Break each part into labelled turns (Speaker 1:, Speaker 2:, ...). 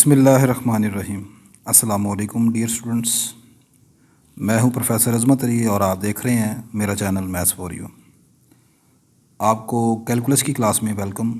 Speaker 1: बिस्मिल्लाहिर्रहमानिर्रहीम। अस्सलाम वालेकुम डियर स्टूडेंट्स, मैं हूं प्रोफेसर अज़मत अली और आप देख रहे हैं मेरा चैनल मैथ्स फॉर यू। आपको कैलकुलस की क्लास में वेलकम।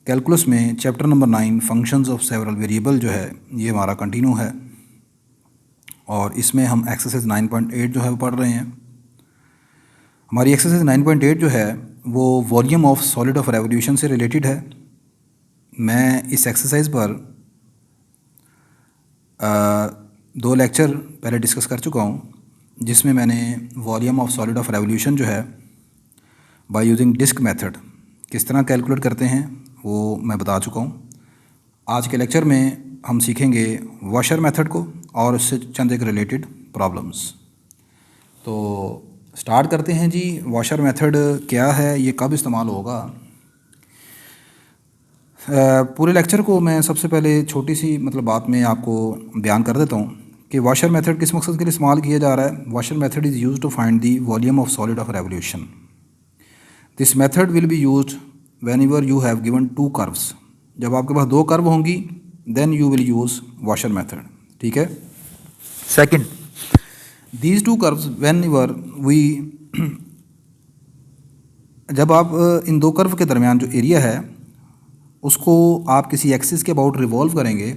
Speaker 1: कैलकुलस में chapter number 9 functions of several variable जो है ये हमारा कंटिन्यू है और इसमें हम एक्सरसाइज 9.8 जो है वो पढ़ रहे हैं। हमारी एक्सरसाइज 9.8 जो है वो volume of solid of revolution से रिलेटेड है। मैं इस एक्सरसाइज पर दो लेक्चर पहले डिस्कस कर चुका हूँ, जिसमें मैंने volume of solid of revolution जो है बाय यूजिंग डिस्क मेथड किस तरह कैलकुलेट करते हैं वो मैं बता चुका हूँ। आज के लेक्चर में हम सीखेंगे वॉशर मेथड को और उससे चंद एक रिलेटेड प्रॉब्लम्स। तो स्टार्ट करते हैं जी। वॉशर मेथड क्या है, ये कब इस्तेमाल होगा? पूरे लेक्चर को मैं सबसे पहले छोटी सी बात में आपको बयान कर देता हूँ कि वॉशर मेथड किस मकसद के लिए इस्तेमाल किया जा रहा है। Washer method is used to find the volume of solid of revolution. This method will be used whenever you have given two curves. जब आपके पास दो कर्व होंगी then you will use washer method. ठीक है। Second, these two curves whenever we जब आप इन दो कर्व के दरमियान जो एरिया है उसको आप किसी एक्सिस के अबाउट रिवॉल्व करेंगे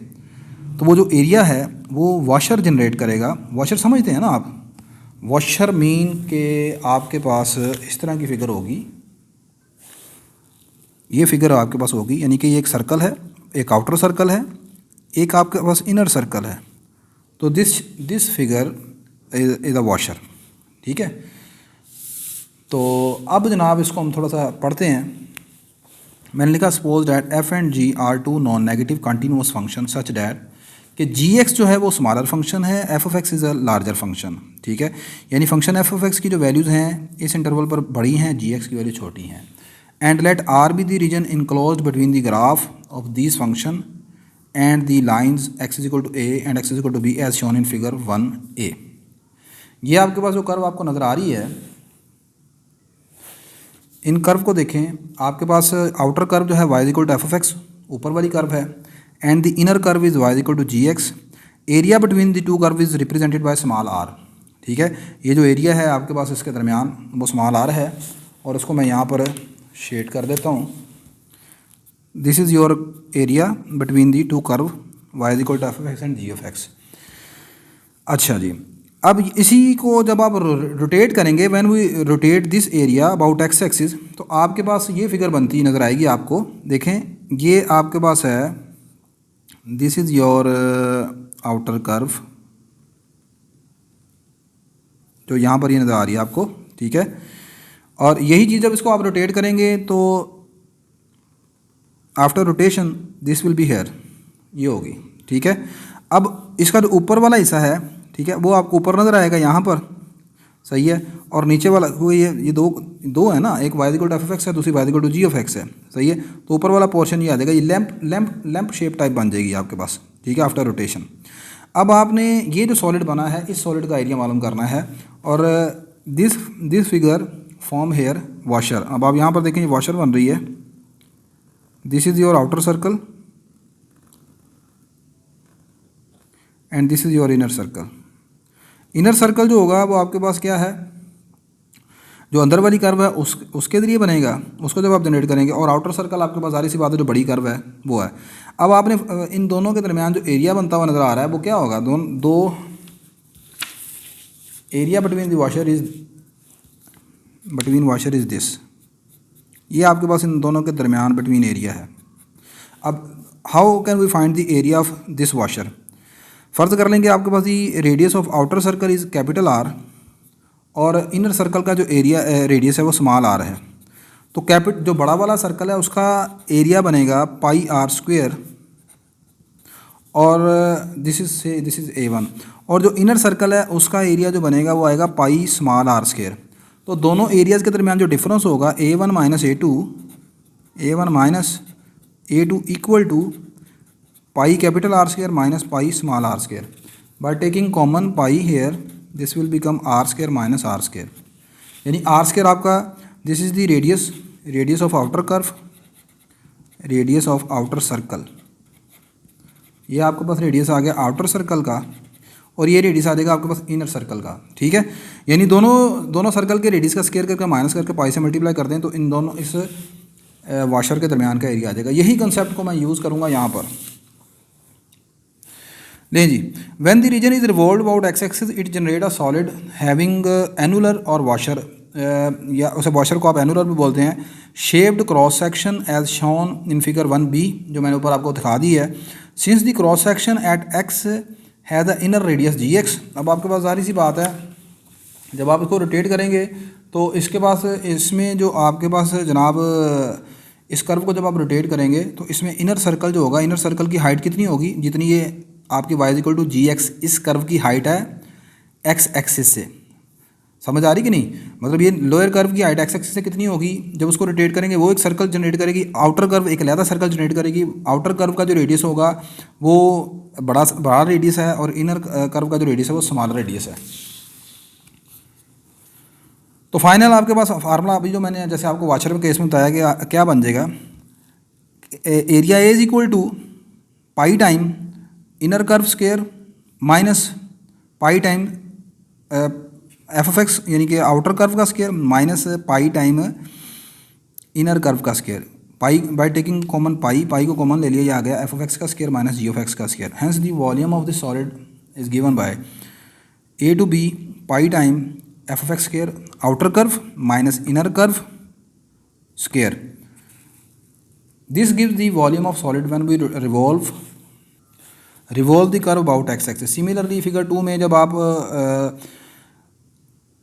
Speaker 1: तो वो जो एरिया है वो वॉशर जनरेट करेगा। वॉशर समझते हैं ना आप? वॉशर मीन के आपके पास इस तरह की फिगर होगी, ये फिगर आपके पास होगी, यानी कि ये एक सर्कल है, एक आउटर सर्कल है, एक आपके पास इनर सर्कल है। तो this figure is a washer. ठीक है। तो अब जनाब इसको हम थोड़ा सा पढ़ते हैं। मैंने लिखा suppose that f and g are two non negative continuous function such that कि जी एक्स जो है वो स्मॉलर फंक्शन है, f of x is a larger function. ठीक है। यानी फंक्शन एफ ऑफ एक्स की जो वैल्यूज़ हैं इस इंटरवल पर बड़ी हैं, जी एक्स की वैल्यू छोटी हैं। And let R be the region enclosed between the graph of this function and the lines x is equal to a and x is equal to b as shown in figure 1a। ये आपके पास जो curve आपको नज़र आ रही है, इन curve को देखें। आपके पास आउटर कर्व जो है y equal to f of x, ऊपर वाली कर्व है, and the inner curve is y equal to g x. Area between the two curve is represented by small r। ठीक है। ये जो एरिया है आपके पास इसके दरमियान वो स्मॉल r है और उसको मैं यहाँ पर शेड कर देता हूँ। This is your area between the two curve y equal to f of x and g of x. अच्छा जी, अब इसी को जब आप रोटेट करेंगे, when we rotate this area about x axis, तो आपके पास ये फिगर बनती नज़र आएगी आपको। देखें, ये आपके पास है, this is your outer curve जो यहाँ पर ये नज़र आ रही है आपको। ठीक है। और यही चीज़ जब इसको आप रोटेट करेंगे तो after rotation this will be here, ये होगी। ठीक है। अब इसका जो ऊपर वाला हिस्सा है, ठीक है, वो आपको ऊपर नज़र आएगा यहाँ पर, सही है। और नीचे वाला वो ये दो है ना, एक y equal to f of x है, दूसरी y equal to g of x है, सही है। तो ऊपर वाला पोर्शन ये आ जाएगा, ये लैंप शेप टाइप बन जाएगी आपके पास। ठीक है, आफ्टर रोटेशन। अब आपने ये जो सॉलिड बना है इस सॉलिड का एरिया मालूम करना है और this figure form here washer. अब आप यहाँ पर देखें, ये वॉशर बन रही है। This is your outer circle and this is your inner circle. Inner circle जो होगा वो आपके पास क्या है, जो अंदर वाली कर्व है उसके ज़रिए बनेगा, उसको जब आप जनरेट करेंगे। और आउटर सर्कल आपके पास सारी सी बात है, जो बड़ी कर्व है वो है। अब आपने इन दोनों के दरमियान जो एरिया बनता हुआ नज़र आ रहा है वो क्या होगा, दो area between washer is this. ये आपके पास इन दोनों के दरमियान बिटवीन एरिया है। अब how can we find the area of this washer? फ़र्ज़ कर लेंगे आपके पास the radius of outer circle is capital R और इनर सर्कल का जो एरिया रेडियस है वो स्मॉल आर है। तो जो बड़ा वाला सर्कल है उसका एरिया बनेगा पाई आर स्क्वेयर और दिस इज़ A1। और जो इनर सर्कल है उसका एरिया जो बनेगा वो आएगा पाई स्मॉल आर स्क्वेयर। तो दोनों एरियाज़ के दरमियान जो डिफरेंस होगा A1 minus A2 equal to pi capital R square minus pi small r square. By taking common pi here this will become R square minus r square. यानी R square आपका, this is the radius of outer curve, radius of outer circle, ये आपके पास radius आ गया outer circle का, और ये radius आ जाएगा आपके पास इनर सर्कल का, ठीक है। यानी दोनों सर्कल के रेडियस का स्क्वायर करके माइनस करके पाई से मल्टीप्लाई कर दें तो इन दोनों इस वॉशर के दरमियान का एरिया आ जाएगा। यही कंसेप्ट को मैं यूज़ करूँगा यहाँ पर। नहीं जी, when the region is revolve about x axis it generate a solid having annular और वॉशर, या उसे वॉशर को आप एनुलर भी बोलते हैं, shaped cross section as shown in figure 1b, जो मैंने ऊपर आपको दिखा दी है। Since the cross section at x has the inner radius g x, अब आपके पास जाहिर सी बात है जब आप इसको रोटेट करेंगे तो इसके पास इसमें जो आपके पास जनाब इस कर्व को जब आप रोटेट करेंगे तो इसमें इनर सर्कल जो होगा, इनर सर्कल की हाइट कितनी होगी, जितनी ये आपकी y equal to g x इस कर्व की हाइट है एक्स एक्सिस से। समझ आ रही कि नहीं? मतलब ये लोअर कर्व की हाइट एक्स एक्सिस से कितनी होगी, जब उसको रोटेट करेंगे वो एक सर्कल जनरेट करेगी, आउटर कर्व एक अलग सर्कल जनरेट करेगी। आउटर कर्व का जो रेडियस होगा वो बड़ा रेडियस है और इनर कर्व का जो रेडियस है वो स्मॉलर रेडियस है। तो फाइनल आपके पास फार्मूला अभी जो मैंने जैसे आपको वॉशर के केस में बताया कि क्या बन जाएगा, area A is equal to pi time inner curve square minus pi time f of x यानी कि आउटर कर्व का square minus pi time inner curve का square. Pi by taking common pi को कॉमन ले लिया, ये आ गया एफ ऑफ एक्स का square minus g of x का square. Hence the volume of the solid is given by a to b pi time f of x square outer curve minus inner curve square. This gives the volume of solid when we revolve the curve about x axis. Similarly figure 2 में जब आप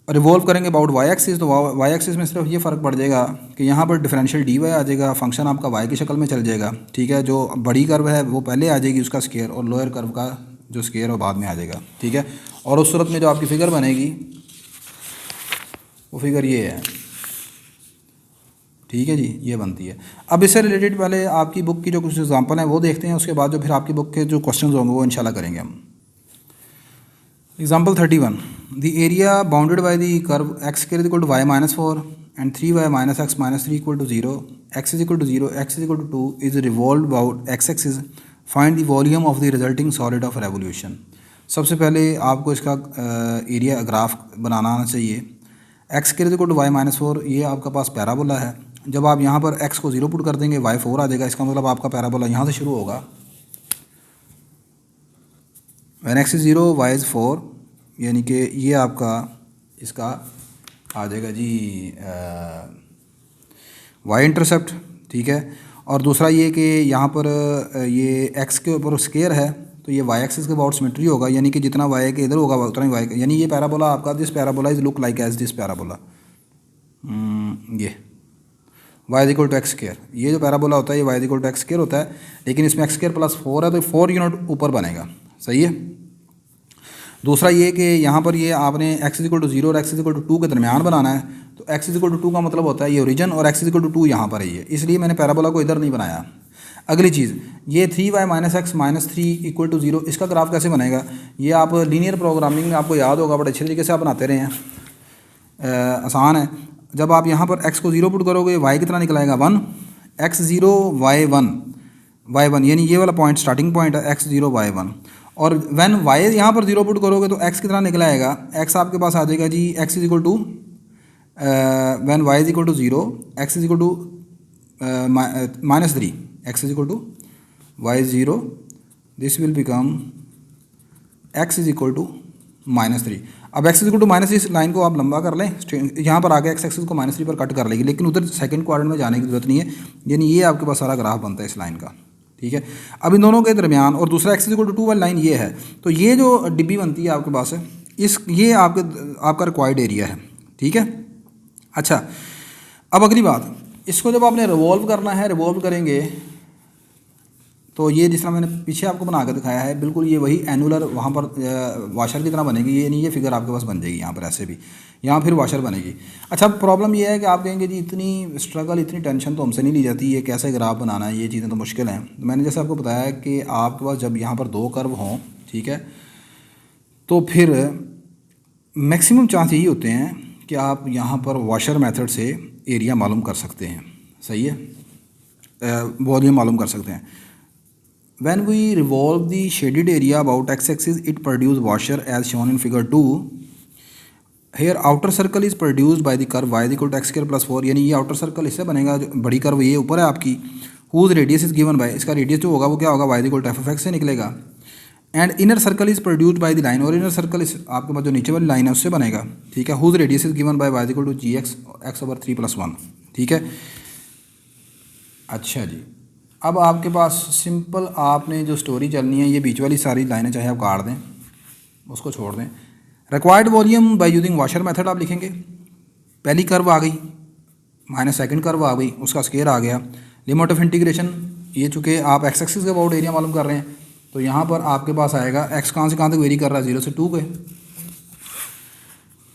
Speaker 1: revolve करेंगे about y axis तो y axis में सिर्फ ये फ़र्क पड़ जाएगा कि यहाँ पर डिफरेंशियल डी वाई आ जाएगा, फंक्शन आपका वाई की शक्ल में चल जाएगा, ठीक है। जो बड़ी कर्व है वो पहले आ जाएगी उसका स्क्वायर, और लोअर कर्व का जो स्क्वायर है वो बाद में आ जाएगा, ठीक है। और उस सूरत में जो आपकी फ़िगर बनेगी वो फिगर ये है, ठीक है जी, ये बनती है। अब इससे रिलेटेड पहले आपकी बुक की जो कुछ एग्जांपल हैं वो देखते हैं, उसके बाद जो फिर आपकी बुक के जो क्वेश्चंस होंगे वो इंशाल्लाह करेंगे हम। Example 31, the area bounded by the curve x square equal to y minus 4 and 3y minus x minus 3 equal to 0, x is equal to 0, x is equal to 2 is revolve about x axis, find the volume of the resulting solid of revolution. सबसे पहले आपको इसका area graph बनाना आना चाहिए। X square equal to y minus 4, ये आपका पास parabola है। जब आप यहाँ पर x को 0 पुट कर देंगे y 4 आ जाएगा, इसका मतलब आपका पैराबोला यहाँ से शुरू होगा। When x is 0 y is 4, यानी कि ये आपका इसका आ जाएगा जी y इंटरसेप्ट, ठीक है। और दूसरा ये कि यहाँ पर ये x के ऊपर स्क्वायर है तो ये y एक्सिस के अबाउट सिमेट्री होगा, यानी कि जितना y के इधर होगा उतना ही y, यानी ये पैराबोला आपका this parabola is look like as this parabola, ये y equal to x square, ये जो पैराबोला होता है ये y equal to x square होता है, लेकिन इसमें एक्स स्क्वायर प्लस 4 है तो 4 यूनिट ऊपर बनेगा, सही है। दूसरा ये कि यहाँ पर ये आपने x इक्वल टू 0 और x इक्वल टू 2 के दरमियान बनाना है, तो x इक्वल टू 2 का मतलब होता है ये ओरिजिन और x इक्वल टू 2 यहाँ पर है ये, इसलिए मैंने पैराबोला को इधर नहीं बनाया। अगली चीज़ ये 3y minus x minus 3 equal to 0, इसका ग्राफ कैसे बनेगा, ये आप लीनियर प्रोग्रामिंग में आपको याद होगा, बड़े अच्छे तरीके से आप बनाते रहे हैं, आसान है। जब आप यहाँ पर x को 0 पुट करोगे y कितना निकलाएगा 1, x 0 y 1 यानी ये वाला पॉइंट स्टार्टिंग पॉइंट है x 0 y 1, और व्हेन y यहाँ पर 0 पुट करोगे तो x कितना निकलाएगा, x आपके पास आ जाएगा जी x is equal to when y is equal to 0 x is equal to minus 3, x is equal to y 0, this will become x is equal to minus 3। अब x इक्वल टू माइनस 3 इस line को आप लंबा कर लें, यहाँ पर आगे x एक्सिस को माइनस 3 पर कट कर लेगी, लेकिन उधर सेकंड क्वाड्रेंट में जाने की जरूरत नहीं है, यानी ये आपके पास सारा ग्राफ बनता है इस लाइन का, ठीक है। अब इन दोनों के दरमियान और दूसरा x इक्वल टू 2 वाली लाइन ये है, तो ये जो डिब्बी बनती है आपके पास है ये आपका रिक्वायर्ड एरिया है, ठीक है। अच्छा, अब अगली बात, इसको जब आपने रिवॉल्व करना है, रिवॉल्व करेंगे तो ये जिस तरह मैंने पीछे आपको बना कर दिखाया है बिल्कुल ये वही एनुलर वहाँ पर वाशर की तरह बनेगी, ये नहीं ये फिगर आपके पास बन जाएगी यहाँ पर ऐसे भी, यहाँ फिर वाशर बनेगी। अच्छा, प्रॉब्लम ये है कि आप कहेंगे जी इतनी स्ट्रगल इतनी टेंशन तो हमसे नहीं ली जाती, ये कैसे ग्राफ बनाना है, ये चीज़ें तो मुश्किल हैं। तो मैंने जैसे आपको बताया कि आपके पास जब यहाँ पर 2 कर्व हों, ठीक है, तो फिर मैक्सिमम चांस यही होते हैं कि आप यहाँ पर वाशर मेथड से एरिया मालूम कर सकते हैं, सही है, वॉल्यूम मालूम कर सकते हैं। when we revolve the shaded area about x-axis it produce washer as shown in figure 2. Here outer circle is produced by the curve y is equal to x square plus 4, यानी ये outer circle इससे बनेगा, जो बड़ी curve ये ऊपर है आपकी, whose radius is given by, इसका रेडियस जो होगा वो क्या होगा, y is equal to f of x से निकलेगा. And inner circle is produced by the line, और इनर सर्कल इस आपके पास जो नीचे वाली लाइन है उससे बनेगा. ठीक है. Whose radius is given by y equal to g x over 3+1. ठीक है. अच्छा जी, अब आपके पास सिंपल आपने जो स्टोरी चलनी है, ये बीच वाली सारी लाइनें चाहे आप काट दें, उसको छोड़ दें. Required volume by using washer method आप लिखेंगे. पहली कर्व आ गई माइनस सेकंड कर्व आ गई, उसका स्केयर आ गया. लिमिट ऑफ इंटीग्रेशन, ये चूँकि आप एक्स एक्सिस के अबाउट एरिया मालूम कर रहे हैं, तो यहाँ पर आपके पास आएगा एक्स कहाँ से कहाँ तक वेरी कर रहा है, 0 से 2 के.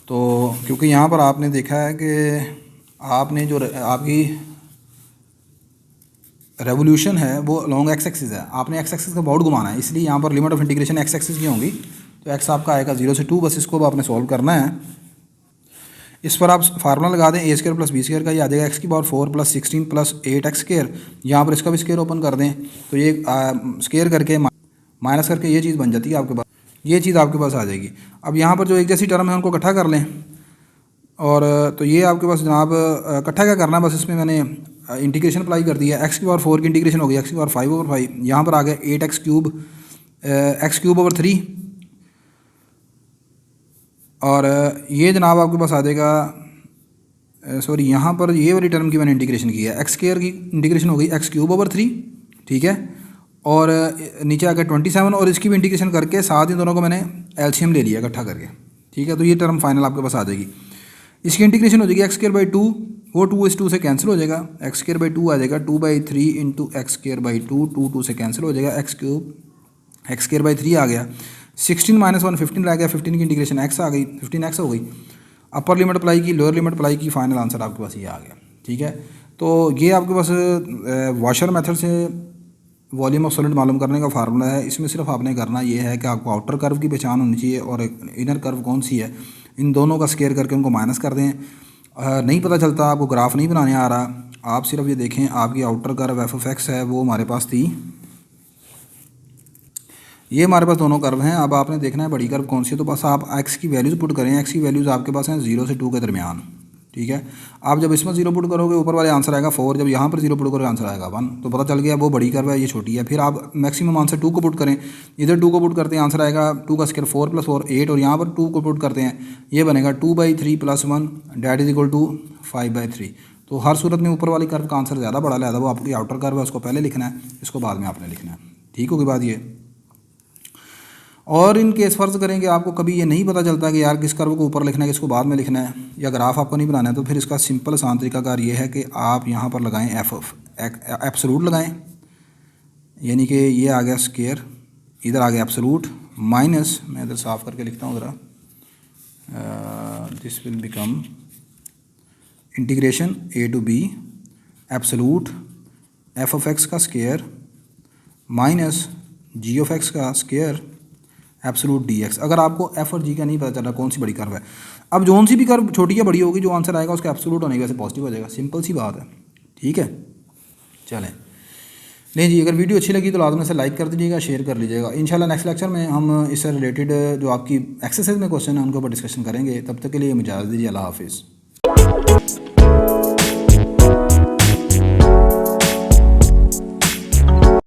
Speaker 1: तो क्योंकि यहाँ पर आपने देखा है कि आपने जो आपकी रेवोल्यूशन है वो लॉन्ग एक्स एक्सिस है, आपने एक्स एक्सिस का अबाउट घुमाना है, इसलिए यहाँ पर limit of integration x axis की होंगी. तो एक्स आपका आएगा 0 से 2, बस इसको आपने सॉल्व करना है. इस पर आप फार्मूला लगा दें, ए स्क्र प्लस बी स्क्र का, ये आ जाएगा एक्स की पावर 4 + 16 + 8 एक्स स्क्र. यहाँ पर इसका भी स्क्र ओपन कर दें, तो ये स्क्र करके माइनस करके ये चीज़ बन जाती है आपके पास, ये चीज़ आपके पास आ जाएगी. अब यहाँ पर जो एक जैसी टर्म है उनको इकट्ठा कर लें, और तो ये आपके पास जनाब इकट्ठा क्या करना है, बस इसमें मैंने इंटीग्रेशन अप्लाई कर दिया. एक्स की पावर 4 की इंटीग्रेशन हो गई एक्स की पावर 5/5, यहाँ पर आ गया 8x³ ओवर 3, और ये जनाब आपके पास आ जाएगा, सॉरी यहाँ पर ये वाली टर्म की मैंने इंटीग्रेशन की है, एक्स स्क्वायर की इंटीग्रेशन हो गई x³ ओवर 3. ठीक है. और नीचे आ गया 27, और इसकी भी इंटीग्रेशन करके साथ ही दोनों को मैंने एलसीएम ले लिया इकट्ठा करके. ठीक है. तो ये टर्म फाइनल आपके पास आ जाएगी. इसकी इंटीग्रेशन हो जाएगी x²/2, वो 2 इस 2 से कैंसिल हो जाएगा, x²/2 आ जाएगा 2/3 इंटू x²/2, 2 से कैंसिल हो जाएगा, x² आ गया. 16 - 1 15 रह गया, 15 की इंटीग्रेशन x आ गई, 15x हो गई. अपर लिमिट अप्लाई की, लोअर लिमिट अप्लाई की, फाइनल आंसर आपके पास ये आ गया. ठीक है. तो ये आपके पास वॉशर मेथड से वॉल्यूम ऑफ सॉलिड मालूम करने का फार्मूला है. इसमें सिर्फ आपने करना ये है कि आपको आउटर कर्व की पहचान होनी चाहिए और इनर कर्व कौन सी है, इन दोनों का स्केयर करके उनको माइनस कर दें. नहीं पता चलता, आपको ग्राफ नहीं बनाने आ रहा, आप सिर्फ ये देखें आपकी outer curve F of x है वो हमारे पास थी, ये हमारे पास दोनों कर्व हैं. अब आपने देखना है बड़ी कर्व कौन सी है, तो बस आप एक्स की वैल्यूज़ पुट करें. एक्स की वैल्यूज़ आपके पास हैं 0 से 2 के दरमियान. ठीक है. आप जब इसमें 0 पुट करोगे ऊपर वाले आंसर आएगा 4, जब यहाँ पर 0 पुट करोगे आंसर आएगा 1, तो पता चल गया वो बड़ी कर्व है, ये छोटी है. फिर आप मैक्सिमम आंसर 2 को पुट करें, इधर 2 को पुट करते हैं आंसर आएगा 2 का स्क्वायर 4 + 4 8, और यहाँ पर 2 को पुट करते हैं, ये बनेगा 2/3 + 1 डैट इज इक्वल टू 5/3. तो हर सूरत में ऊपर वाली कर्व का आंसर ज़्यादा बड़ा लिहाजा वो आपकी आउटर कर्व है, उसको पहले लिखना है, इसको बाद में आपने लिखना है. ठीक होगी बात ये. और इन केस फ़र्ज़ करें कि आपको कभी ये नहीं पता चलता कि यार किस कर्व को ऊपर लिखना है किसको बाद में लिखना है, या ग्राफ आपको नहीं बनाना है, तो फिर इसका सिंपल आसान तरीकाकार ये है कि आप यहाँ पर लगाएं एब्सोल्यूट लगाएं, यानी कि ये आ गया स्क्वायर, इधर आ गया एब्सोल्यूट, माइनस, मैं इधर साफ़ करके लिखता हूँ ज़रा, this will become integration a to b absolute f of x का square minus g of x का स्क्वायर एब्सोल्यूट dx. अगर आपको f और g का नहीं पता चल रहा कौन सी बड़ी कर्व है, अब जौन सी भी कर्व छोटी या बड़ी होगी जो आंसर आएगा उसका एब्सोल्यूट होने की वजह से पॉजिटिव हो जाएगा. सिंपल सी बात है. ठीक है. चलें नहीं जी, अगर वीडियो अच्छी लगी तो लाजमी से लाइक कर दीजिएगा, शेयर कर लीजिएगा. इंशाल्लाह नेक्स्ट लेक्चर में हम इससे रिलेटेड जो आपकी एक्सरसाइज में क्वेश्चन है उनके ऊपर डिस्कशन करेंगे. तब तक के लिए इजाज़त दीजिए. अल्लाह हाफिज़.